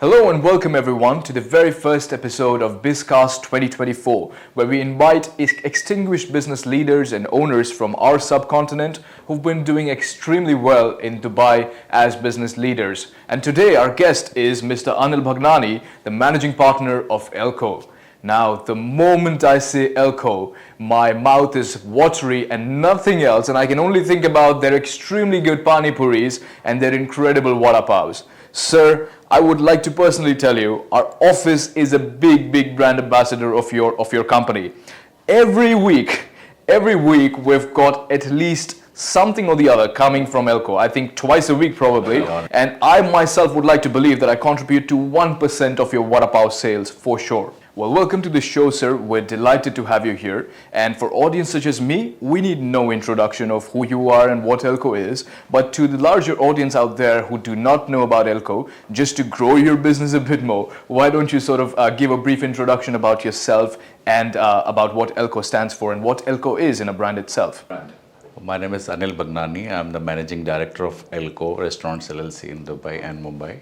Hello and welcome everyone to the very first episode of BizCast 2024, where we invite extinguished business leaders and owners from our subcontinent who've been doing extremely well in Dubai as business leaders. And today our guest is Mr. Anil Bhagnani, the managing partner of Elco. Now, the moment I say Elco, my mouth is watery and nothing else, and I can only think about their extremely good pani puris and their incredible vada pavs. Sir, I would like to personally tell you, our office is a big brand ambassador of your company. Every week we've got at least something or the other coming from Elco. I think twice a week probably. And I myself would like to believe that I contribute to 1% of your vada pav sales for sure. Well, welcome to the show, sir. We're delighted to have you here. And for audience such as me, we need no introduction of who you are and what Elco is. But to the larger audience out there who do not know about Elco, just to grow your business a bit more, why don't you sort of give a brief introduction about yourself and about what Elco stands for and what Elco is in a brand itself? My name is Anil Bhagnani. I'm the managing director of Elco Restaurants LLC in Dubai and Mumbai.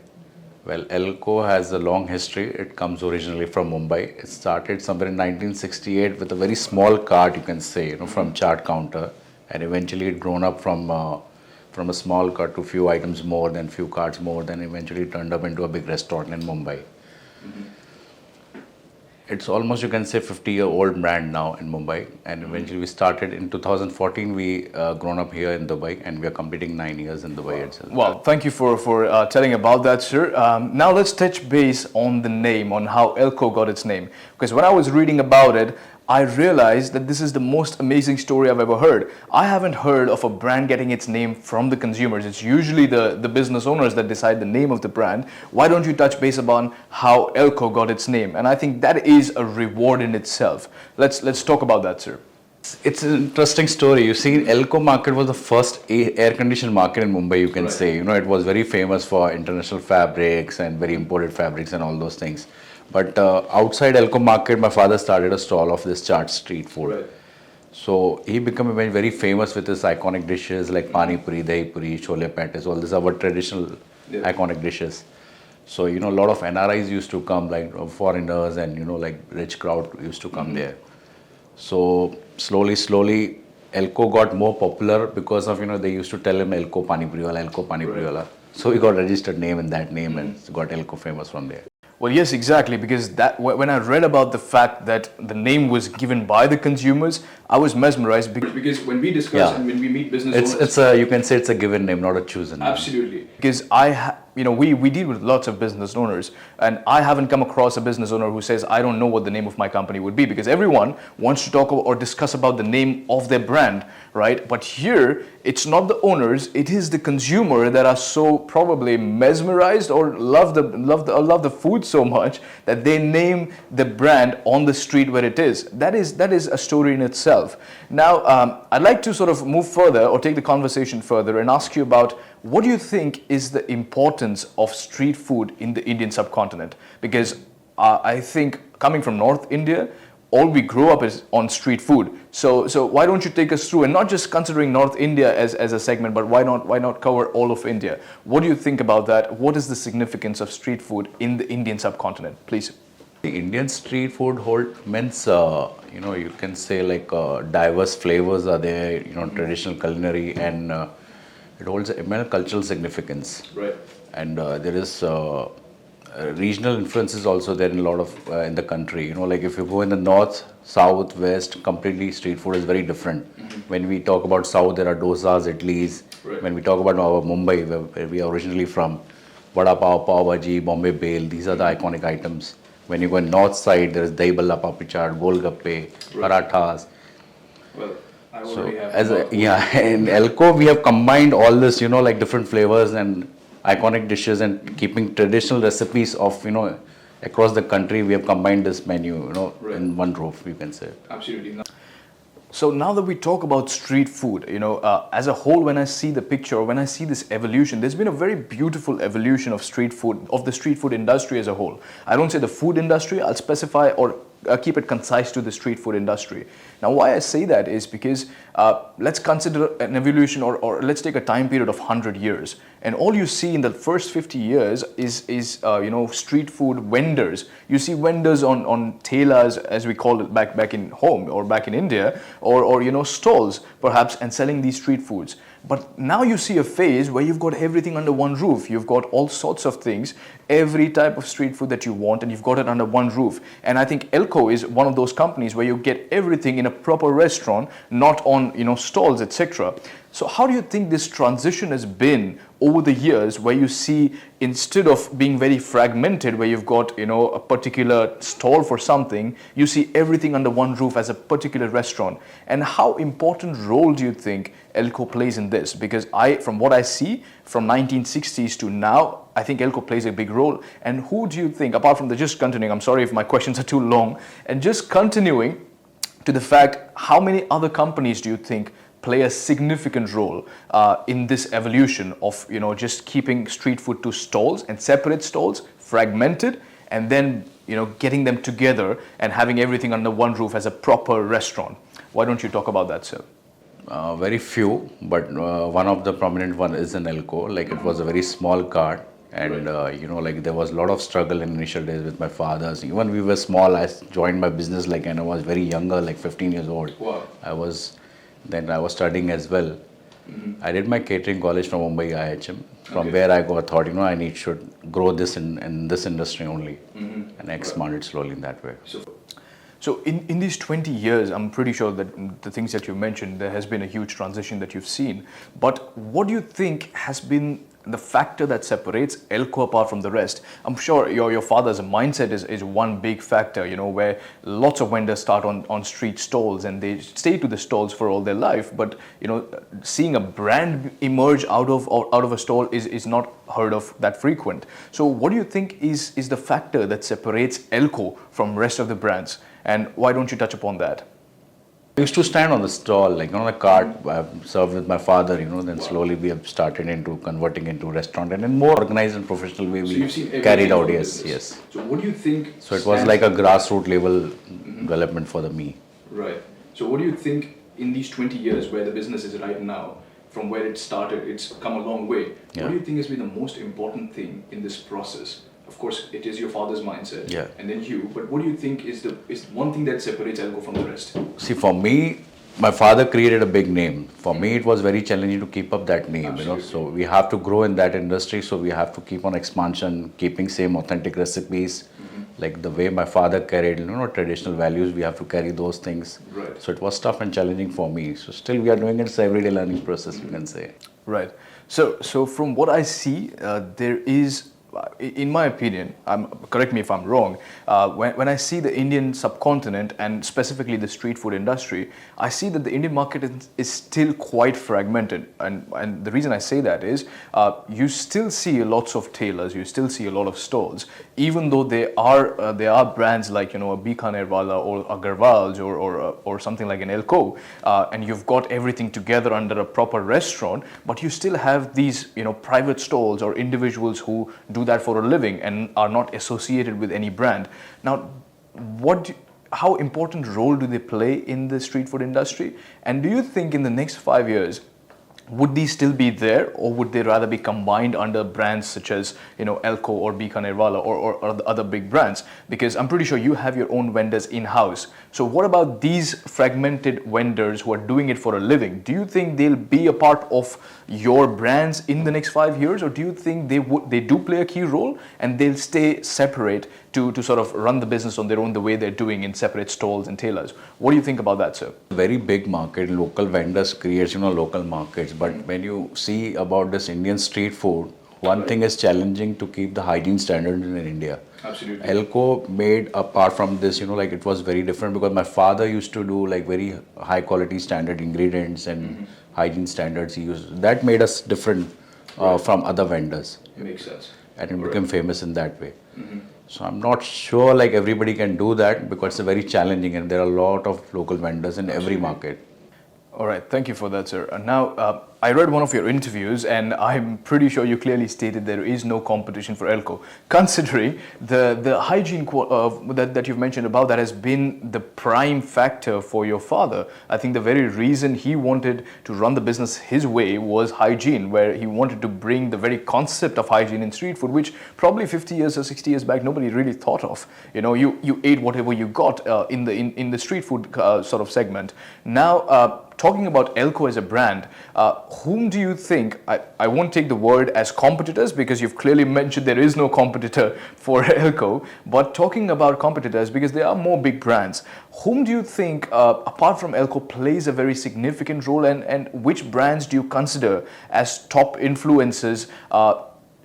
Well, Elco has a long history. It comes originally from Mumbai. It started somewhere in 1968 with a very small cart, you can say, from chart counter, and eventually it grown up from a small cart to few items more, then few carts more, then eventually turned up into a big restaurant in Mumbai. Mm-hmm. It's almost, you can say, 50-year-old brand now in Mumbai, and eventually we started in 2014. We grown up here in Dubai, and we are completing 9 years in Dubai itself. Well, thank you for telling about that, sir. Now let's touch base on the name, on how Elco got its name. Because when I was reading about it, I realized that this is the most amazing story I've ever heard. I haven't heard of a brand getting its name from the consumers. It's usually the business owners that decide the name of the brand. Why don't you touch base upon how Elco got its name? And I think that is a reward in itself. Let's talk about that, sir. It's an interesting story. You see, Elco market was the first air-conditioned market in Mumbai, you can say. It was very famous for international fabrics and very imported fabrics and all those things. But outside Elco market, my father started a stall of this chaat street food. Right. So he became very famous with his iconic dishes like pani puri, dahi puri, chole patis. All these are our traditional iconic dishes. So a lot of NRIs used to come, like foreigners, and like rich crowd used to come there. So slowly, Elco got more popular because of they used to tell him Elco pani puri wala, Elco pani puri wala. So he got registered name in that name and got Elco famous from there. Well, yes, exactly, because when I read about the fact that the name was given by the consumers, I was mesmerized because when we discuss and when we meet business owners, you can say it's a given name, not a chosen name. Absolutely, because we deal with lots of business owners, and I haven't come across a business owner who says I don't know what the name of my company would be, because everyone wants to talk or discuss about the name of their brand, right? But here it's not the owners; it is the consumer that are so probably mesmerized or love the food so much that they name the brand on the street where it is. That is a story in itself. Now, I'd like to sort of move further or take the conversation further and ask you about what do you think is the importance of street food in the Indian subcontinent? Because I think coming from North India, all we grow up is on street food. So why don't you take us through, and not just considering North India as a segment, but why not cover all of India? What do you think about that? What is the significance of street food in the Indian subcontinent? Please. The Indian street food means you can say like diverse flavors are there, traditional culinary, and it holds immense cultural significance. Right. And there is regional influences also there in a lot of in the country. Like if you go in the north, south, west, completely street food is very different. Mm-hmm. When we talk about south, there are dosas, idlis. Right. When we talk about our Mumbai, where we are originally from, vada pav, pav bhaji, Bombay bhel, these are the iconic items. When you go in north side, there is dahi balla, papri chaat, golgappe, parathas. Well, I already have in Elco we have combined all this, like different flavors and iconic dishes, and keeping traditional recipes of across the country. We have combined this menu in one roof, you can say. Absolutely. So now that we talk about street food, as a whole, when I see the picture, or when I see this evolution, there's been a very beautiful evolution of street food, of the street food industry as a whole. I don't say the food industry, I'll specify or keep it concise to the street food industry. Now, why I say that is because let's consider an evolution, or let's take a time period of 100 years. And all you see in the first 50 years is street food vendors. You see vendors on telas, as we call it back in home or back in India, or stalls perhaps, and selling these street foods. But now you see a phase where you've got everything under one roof. You've got all sorts of things, every type of street food that you want, and you've got it under one roof. And I think Elco is one of those companies where you get everything in a proper restaurant, not on stalls, etc. So how do you think this transition has been over the years, where you see, instead of being very fragmented, where you've got a particular stall for something, you see everything under one roof as a particular restaurant? And how important role do you think Elco plays in this? Because from what I see from 1960s to now, I think Elco plays a big role. And who do you think, apart from just continuing, I'm sorry if my questions are too long, and just continuing to the fact, how many other companies do you think play a significant role in this evolution of just keeping street food to stalls and separate stalls, fragmented, and then getting them together and having everything under one roof as a proper restaurant? Why don't you talk about that, sir? Very few, but one of the prominent one is in Elco. Like, it was a very small cart, and there was a lot of struggle in initial days with my fathers. Even we were small, I joined my business and I was very younger, like 15 years old. Wow. I was studying as well. Mm-hmm. I did my catering college from Mumbai IHM, from where I thought I should grow this in this industry only, and expand it slowly in that way. So in these 20 years, I'm pretty sure that the things that you mentioned, there has been a huge transition that you've seen. But what do you think has been the factor that separates Elco apart from the rest? I'm sure your father's mindset is one big factor, where lots of vendors start on street stalls and they stay to the stalls for all their life. But, seeing a brand emerge out of a stall is not heard of that frequent. So what do you think is the factor that separates Elco from rest of the brands? And why don't you touch upon that? I used to stand on the stall, on a cart. I've served with my father, then slowly we have started into converting into restaurant, and in more organized and professional way we carried out. Yes. So what do you think? So it was like a grassroots level development for me. Right. So what do you think in these 20 years where the business is right now, from where it started, it's come a long way. Yeah. What do you think has been the most important thing in this process? Of course, it is your father's mindset, and then you. But what do you think is one thing that separates Elco from the rest? See, for me, my father created a big name. For me, it was very challenging to keep up that name. Absolutely. So we have to grow in that industry. So we have to keep on expansion, keeping same authentic recipes, like the way my father carried, traditional values. We have to carry those things. Right. So it was tough and challenging for me. So still, we are doing it. It's an everyday learning process, you can say. Right. So from what I see, there is, in my opinion, correct me if I'm wrong, when I see the Indian subcontinent and specifically the street food industry, I see that the Indian market is still quite fragmented. And the reason I say that is you still see lots of tailors, you still see a lot of stalls, even though there are brands like a Bikaner Wala or Agarwal's or something like an Elco, and you've got everything together under a proper restaurant, but you still have these private stalls or individuals who do that for a living and are not associated with any brand. Now, how important role do they play in the street food industry? And do you think in the next 5 years, would these still be there, or would they rather be combined under brands such as Elco or Bikaner Wala or the other big brands? Because I'm pretty sure you have your own vendors in-house. So what about these fragmented vendors who are doing it for a living? Do you think they'll be a part of your brands in the next 5 years, or do you think they do play a key role and they'll stay separate to sort of run the business on their own the way they're doing in separate stalls and tailors? What do you think about that, sir? Very big market. Local vendors creates local markets. But when you see about this Indian street food, one thing is challenging to keep the hygiene standards in India. Absolutely. Elco made, apart from this, it was very different because my father used to do very high quality standard ingredients and hygiene standards he used. That made us different from other vendors. It makes sense. And it became famous in that way. So I'm not sure everybody can do that because it's very challenging and there are a lot of local vendors in every market. All right, thank you for that, sir. Now, I read one of your interviews, and I'm pretty sure you clearly stated there is no competition for Elco. Considering the hygiene that you've mentioned about, that has been the prime factor for your father. I think the very reason he wanted to run the business his way was hygiene, where he wanted to bring the very concept of hygiene in street food, which probably 50 years or 60 years back nobody really thought of. You know, you ate whatever you got in the street food sort of segment. Now, talking about Elco as a brand, whom do you think, I won't take the word as competitors because you've clearly mentioned there is no competitor for Elco, but talking about competitors, because there are more big brands, whom do you think, apart from Elco, plays a very significant role, and which brands do you consider as top influences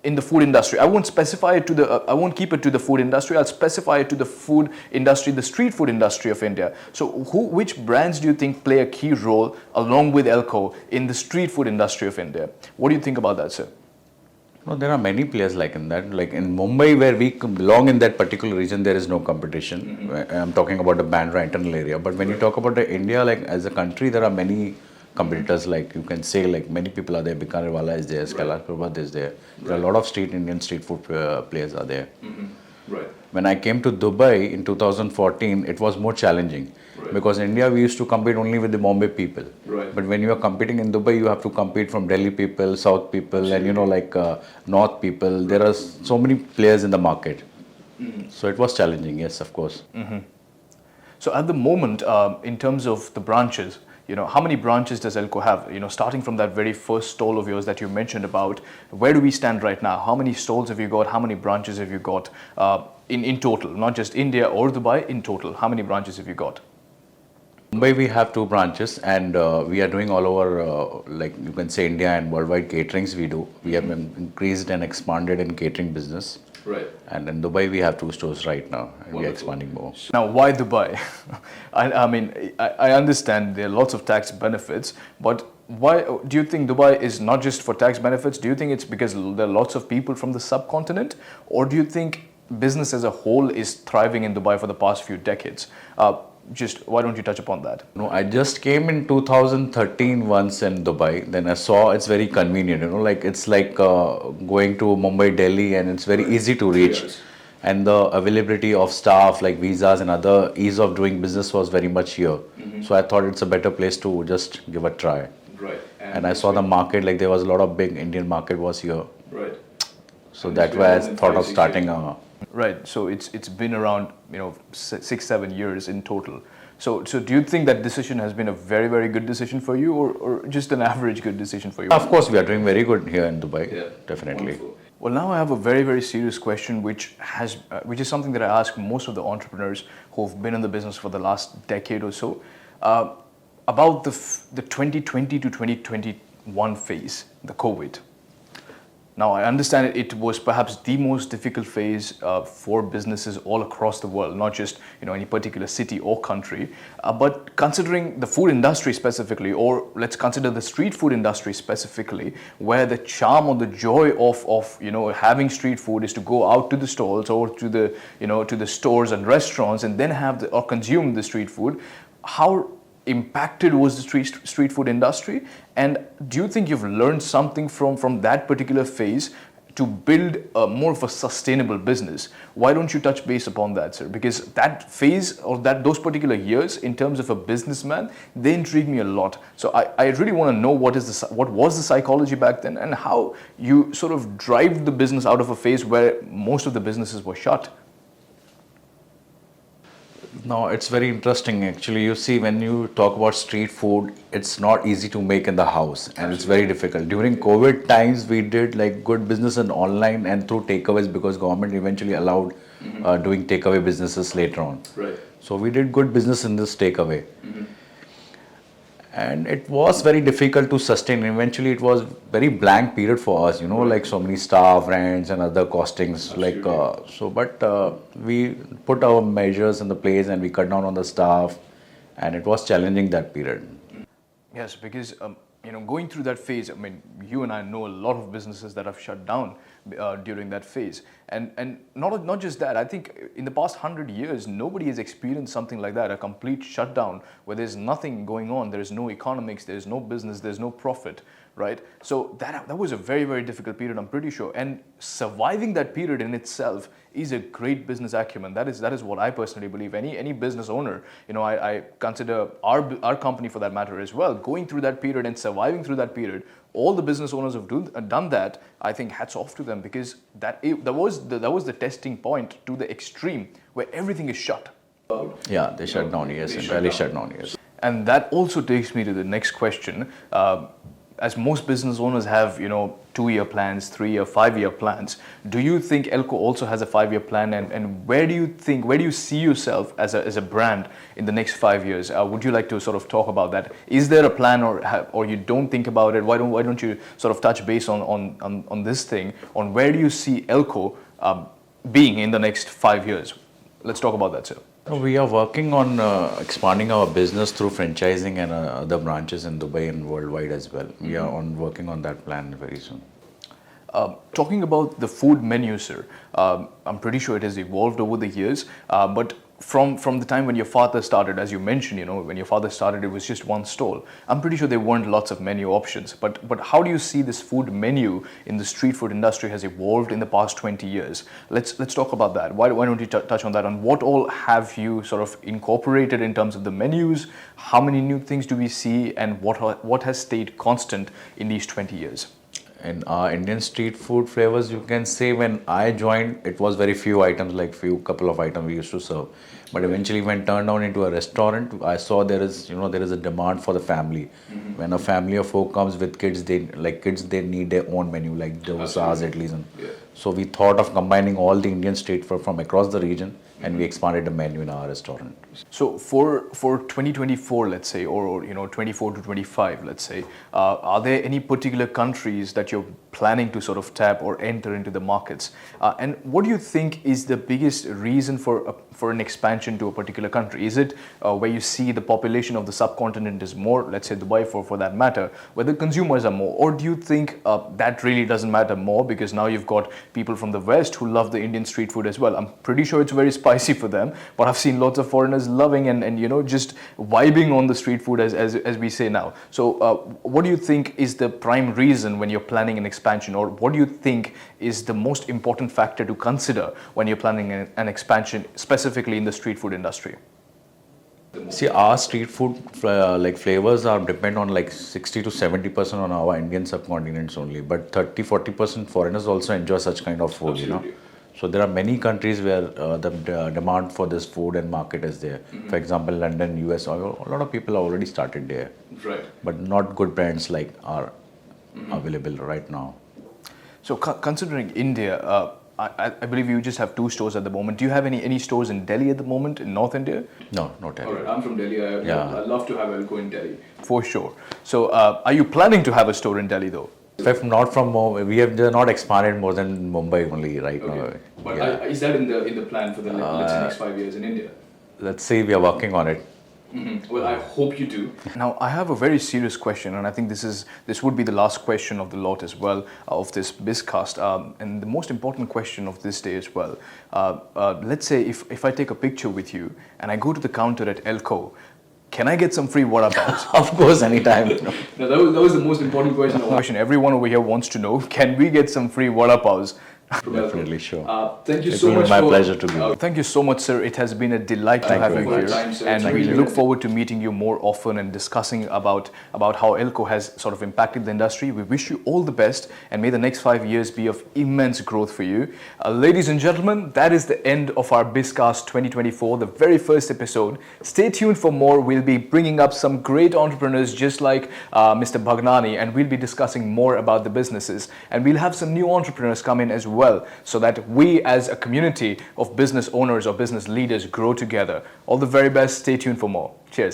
in the food industry? I won't specify it to I won't keep it to the food industry. I'll specify it to the food industry, the street food industry of India. So, which brands do you think play a key role along with Elco in the street food industry of India? What do you think about that, sir? No, there are many players like in that. Like in Mumbai, where we belong in that particular region, there is no competition. I'm talking about the Bandra internal area. But when you talk about the India, like as a country, there are many competitors. Like you can say, like many people are there. Bikanerwala is there. Kailash Parbat is there. There are a lot of Indian street food players are there. Right. When I came to Dubai in 2014, it was more challenging because in India we used to compete only with the Bombay people. Right. But when you are competing in Dubai, you have to compete from Delhi people, South people, and North people. There are so many players in the market. So it was challenging, yes, of course. So at the moment, in terms of the branches, you know, how many branches does Elco have? You know, starting from that very first stall of yours that you mentioned about, where do we stand right now? How many stalls have you got? How many branches have you got in total? Not just India or Dubai, in total. How many branches have you got? Mumbai, we have 2 branches, and we are doing all over, like you can say, India and worldwide caterings we do. We have increased and expanded in catering business. Right. And in Dubai, we have 2 stores right now, and we are expanding more. Now, why Dubai? I mean, I understand there are lots of tax benefits, but why do you think Dubai is not just for tax benefits? Do you think it's because there are lots of people from the subcontinent, or do you think business as a whole is thriving in Dubai for the past few decades? Just why don't you touch upon that? No, I just came in 2013 once in Dubai. Then I saw it's very convenient. You know, like it's like going to Mumbai, Delhi, and it's very easy to reach. Yes. And the availability of staff, like visas and other ease of doing business, was very much here. So I thought it's a better place to just give a try. Right. And I saw the market, like there was a lot of big Indian market was here. Right. So that's why I thought of starting a. Right. So it's been around 6-7 years in total. So do you think that decision has been a very, very good decision for you, or just an average good decision for you? Of course, we are doing very good here in Dubai. Yeah. Definitely. Wonderful. Well, now I have a very, very serious question, which is something that I ask most of the entrepreneurs who've been in the business for the last decade or so, about the 2020 to 2021 phase, the COVID. Now, I understand it was perhaps the most difficult phase for businesses all across the world, not just any particular city or country. But considering the food industry specifically, or let's consider the street food industry specifically, where the charm or the joy of having street food is to go out to the stalls or to the stores and restaurants and then or consume the street food, how impacted was the street food industry, and do you think you've learned something from that particular phase to build more of a sustainable business? Why don't you touch base upon that, sir? Because that phase or those particular years, in terms of a businessman, they intrigue me a lot. So I really want to know what was the psychology back then, and how you sort of drive the business out of a phase where most of the businesses were shut. No, it's very interesting actually. You see, when you talk about street food, it's not easy to make in the house, and it's very difficult. During COVID times, we did like good business in online and through takeaways, because government eventually allowed doing takeaway businesses later on. Right. So we did good business in this takeaway. And it was very difficult to sustain. Eventually, it was very blank period for us, like so many staff, rents and other costings. But we put our measures in the place and we cut down on the staff, and it was challenging that period. Yes, because going through that phase, I mean, you and I know a lot of businesses that have shut down. during that phase. And not just that, I think in the past 100 years, nobody has experienced something like that, a complete shutdown where there's nothing going on, there's no economics, there's no business, there's no profit, right? So that was a very, very difficult period, I'm pretty sure. And surviving that period in itself is a great business acumen. That is what I personally believe. Any business owner, I consider our company for that matter as well, going through that period and surviving through that period. All the business owners have done that. I think hats off to them, because that was the testing point to the extreme where everything is shut. Yeah, they shut down, yes, entirely shut down, yes. And that also takes me to the next question. As most business owners have, 2-year plans, 3-year, 5-year plans, do you think Elco also has a 5-year plan? And where do you see yourself as a brand in the next 5 years? Would you like to sort of talk about that? Is there a plan, or you don't think about it? Why don't you sort of touch base on this thing, on where do you see Elco being in the next 5 years? Let's talk about that, sir. We are working on expanding our business through franchising and other branches in Dubai and worldwide as well. We are working on that plan very soon. Talking about the food menu, sir, I'm pretty sure it has evolved over the years, but from the time when your father started, as you mentioned, when your father started, it was just one stall. I'm pretty sure there weren't lots of menu options. But how do you see this food menu in the street food industry has evolved in the past 20 years? Let's talk about that. Why don't you touch on that? And what all have you sort of incorporated in terms of the menus? How many new things do we see? And what has stayed constant in these 20 years? In our Indian street food flavors, you can say when I joined, it was very few items, like couple of items we used to serve. But eventually, when turned on into a restaurant, I saw there is a demand for the family. Mm-hmm. When a family of 4 comes with kids, they need their own menu, like dosas at least. Yeah. So we thought of combining all the Indian street food from across the region, and we expanded the menu in our restaurant. So for 2024, let's say, or 24 to 25, let's say, are there any particular countries that you're planning to sort of tap or enter into the markets? And what do you think is the biggest reason for an expansion to a particular country? Is it where you see the population of the subcontinent is more, let's say Dubai for that matter, where the consumers are more? Or do you think that really doesn't matter more, because now you've got people from the West who love the Indian street food as well? I'm pretty sure it's very spicy for them, but I've seen lots of foreigners loving and just vibing on the street food as we say now. So what do you think is the prime reason when you're planning an expansion, or what do you think is the most important factor to consider when you're planning an expansion specifically in the street food industry? See, our street food flavors are depend on 60 to 70% on our Indian subcontinents only, but 30-40% foreigners also enjoy such kind of food. Absolutely. So there are many countries where the demand for this food and market is there. Mm-hmm. For example, London, US, a lot of people have already started there. Right. But not good brands are available right now. So considering India, I believe you just have 2 stores at the moment. Do you have any stores in Delhi at the moment, in North India? No, not Delhi. All right, I'm from Delhi. I'd love to have Elco in Delhi. For sure. So are you planning to have a store in Delhi though? If not from Mumbai, we have not expanded more than Mumbai only right now. But is that in the plan for the let's say next 5 years in India? Let's see, we are working on it. Mm-hmm. Well, I hope you do. Now, I have a very serious question, and I think this would be the last question of the lot as well, of this BizCast, and the most important question of this day as well. Let's say if I take a picture with you and I go to the counter at Elco, can I get some free vada paos? Of course, anytime. No, that was the most important question. Everyone over here wants to know, can we get some free vada paos? Definitely, sure. Thank you so much. It's my pleasure to be here. Thank you so much, sir. It has been a delight to have you here. And we look forward to meeting you more often and discussing about how Elco has sort of impacted the industry. We wish you all the best, and may the next 5 years be of immense growth for you. Ladies and gentlemen, that is the end of our BizCast 2024, the very first episode. Stay tuned for more. We'll be bringing up some great entrepreneurs just like Mr. Bhagnani, and we'll be discussing more about the businesses. And we'll have some new entrepreneurs come in as well, so that we as a community of business owners or business leaders grow together. All the very best. Stay tuned for more. Cheers.